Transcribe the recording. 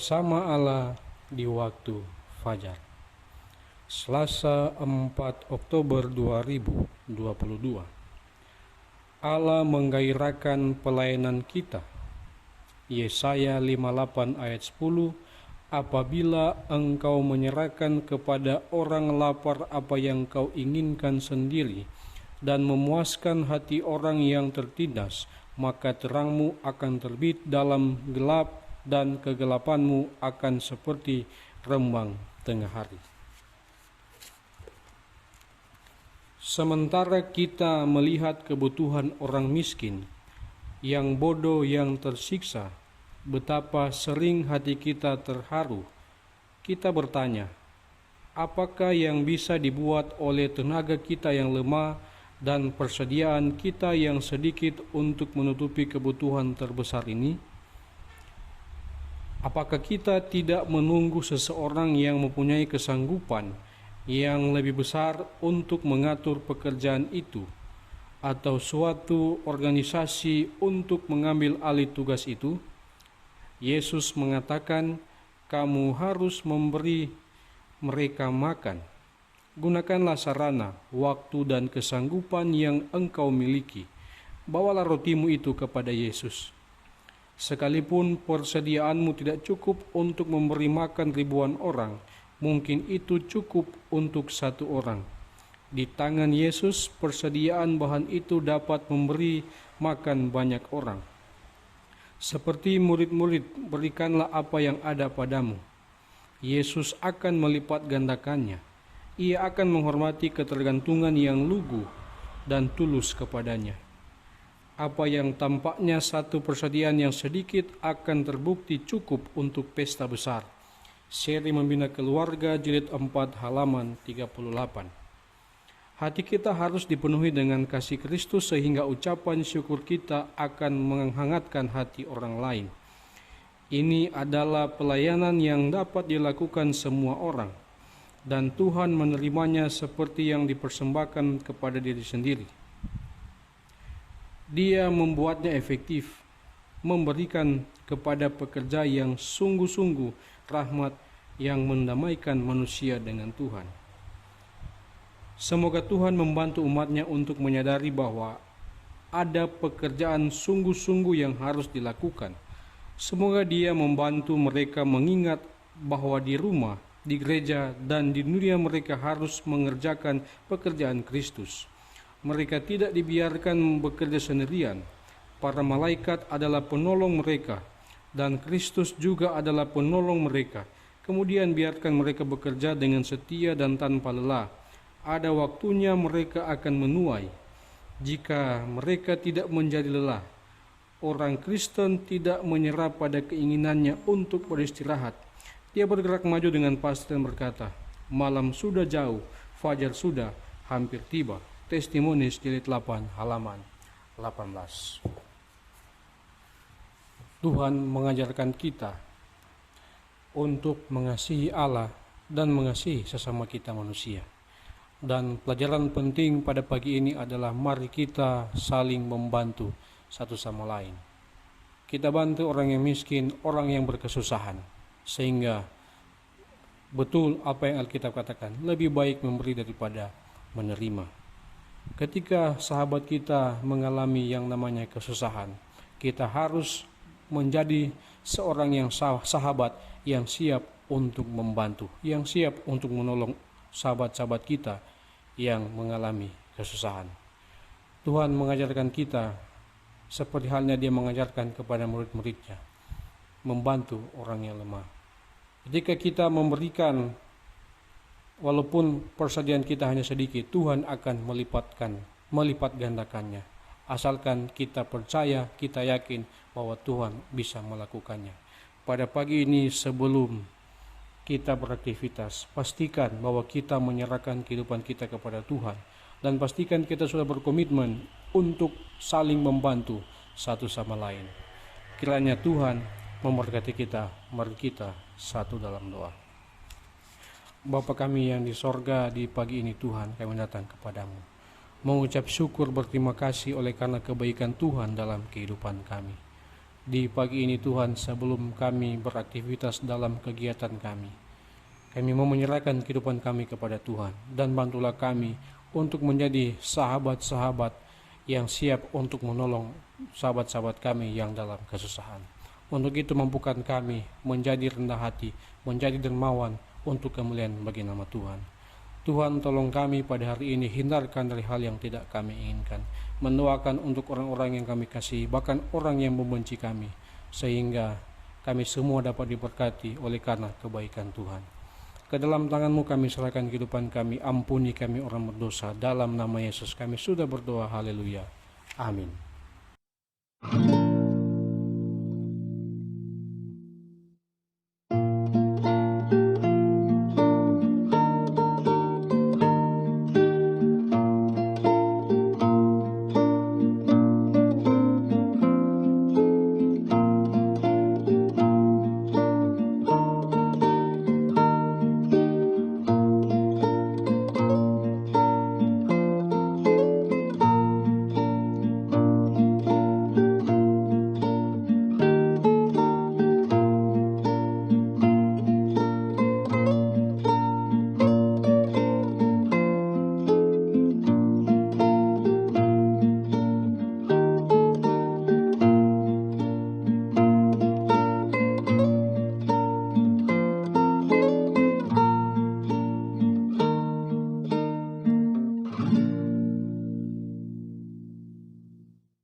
bersama Allah di waktu fajar. Selasa 4 Oktober 2022. Allah menggairahkan pelayanan kita. Yesaya 58 ayat 10, apabila engkau menyerahkan kepada orang lapar apa yang kau inginkan sendiri dan memuaskan hati orang yang tertindas, maka terangmu akan terbit dalam gelap dan kegelapanmu akan seperti rembang tengah hari. Sementara kita melihat kebutuhan orang miskin, yang bodoh, yang tersiksa, betapa sering hati kita terharu. Kita bertanya, apakah yang bisa dibuat oleh tenaga kita yang lemah dan persediaan kita yang sedikit untuk menutupi kebutuhan terbesar ini? Apakah kita tidak menunggu seseorang yang mempunyai kesanggupan yang lebih besar untuk mengatur pekerjaan itu, atau suatu organisasi untuk mengambil alih tugas itu? Yesus mengatakan, kamu harus memberi mereka makan. Gunakanlah sarana, waktu, dan kesanggupan yang engkau miliki. Bawalah rotimu itu kepada Yesus. Sekalipun persediaanmu tidak cukup untuk memberi makan ribuan orang, mungkin itu cukup untuk satu orang. Di tangan Yesus, persediaan bahan itu dapat memberi makan banyak orang. Seperti murid-murid, berikanlah apa yang ada padamu. Yesus akan melipat gandakannya. Ia akan menghormati ketergantungan yang lugu dan tulus kepadanya. Apa yang tampaknya satu persediaan yang sedikit akan terbukti cukup untuk pesta besar. Seri Membina Keluarga jilid 4 halaman 38. Hati kita harus dipenuhi dengan kasih Kristus sehingga ucapan syukur kita akan menghangatkan hati orang lain. Ini adalah pelayanan yang dapat dilakukan semua orang, dan Tuhan menerimanya seperti yang dipersembahkan kepada diri sendiri. Dia membuatnya efektif, memberikan kepada pekerja yang sungguh-sungguh rahmat yang mendamaikan manusia dengan Tuhan. Semoga Tuhan membantu umatnya untuk menyadari bahwa ada pekerjaan sungguh-sungguh yang harus dilakukan. Semoga Dia membantu mereka mengingat bahwa di rumah, di gereja, dan di dunia mereka harus mengerjakan pekerjaan Kristus. Mereka tidak dibiarkan bekerja sendirian. Para malaikat adalah penolong mereka, dan Kristus juga adalah penolong mereka. Kemudian biarkan mereka bekerja dengan setia dan tanpa lelah. Ada waktunya mereka akan menuai. Jika mereka tidak menjadi lelah, orang Kristen tidak menyerah pada keinginannya untuk beristirahat. Dia bergerak maju dengan pasti dan berkata, malam sudah jauh, fajar sudah hampir tiba. Testimonis jilid 8 halaman 18. Tuhan mengajarkan kita untuk mengasihi Allah dan mengasihi sesama kita manusia. Dan pelajaran penting pada pagi ini adalah mari kita saling membantu satu sama lain. Kita bantu orang yang miskin, orang yang berkesusahan, sehingga betul apa yang Alkitab katakan, lebih baik memberi daripada menerima. Ketika sahabat kita mengalami yang namanya kesusahan, kita harus menjadi seorang yang sahabat yang siap untuk membantu, yang siap untuk menolong sahabat-sahabat kita yang mengalami kesusahan. Tuhan mengajarkan kita seperti halnya Dia mengajarkan kepada murid-muridnya, membantu orang yang lemah. Ketika kita memberikan, walaupun persediaan kita hanya sedikit, Tuhan akan melipat gandakannya. Asalkan kita percaya, kita yakin bahwa Tuhan bisa melakukannya. Pada pagi ini sebelum kita beraktivitas, pastikan bahwa kita menyerahkan kehidupan kita kepada Tuhan. Dan pastikan kita sudah berkomitmen untuk saling membantu satu sama lain. Kiranya Tuhan memberkati kita. Mari kita satu dalam doa. Bapa kami yang di sorga, di pagi ini Tuhan kami datang kepadamu, mengucap syukur berterima kasih oleh karena kebaikan Tuhan dalam kehidupan kami. di pagi ini Tuhan, sebelum kami beraktivitas dalam kegiatan kami. Kami mau menyerahkan kehidupan kami kepada Tuhan, dan bantulah kami untuk menjadi sahabat-sahabat yang siap untuk menolong sahabat-sahabat kami yang dalam kesusahan. Untuk itu mampukan kami menjadi rendah hati, menjadi dermawan untuk kemuliaan bagi nama Tuhan. Tuhan, tolong kami pada hari ini, hindarkan dari hal yang tidak kami inginkan. Mendoakan untuk orang-orang yang kami kasihi, bahkan orang yang membenci kami, sehingga kami semua dapat diberkati oleh karena kebaikan Tuhan. Ke dalam tangan-Mu kami serahkan kehidupan kami, ampuni kami orang berdosa. Dalam nama Yesus kami sudah berdoa, haleluya, amin.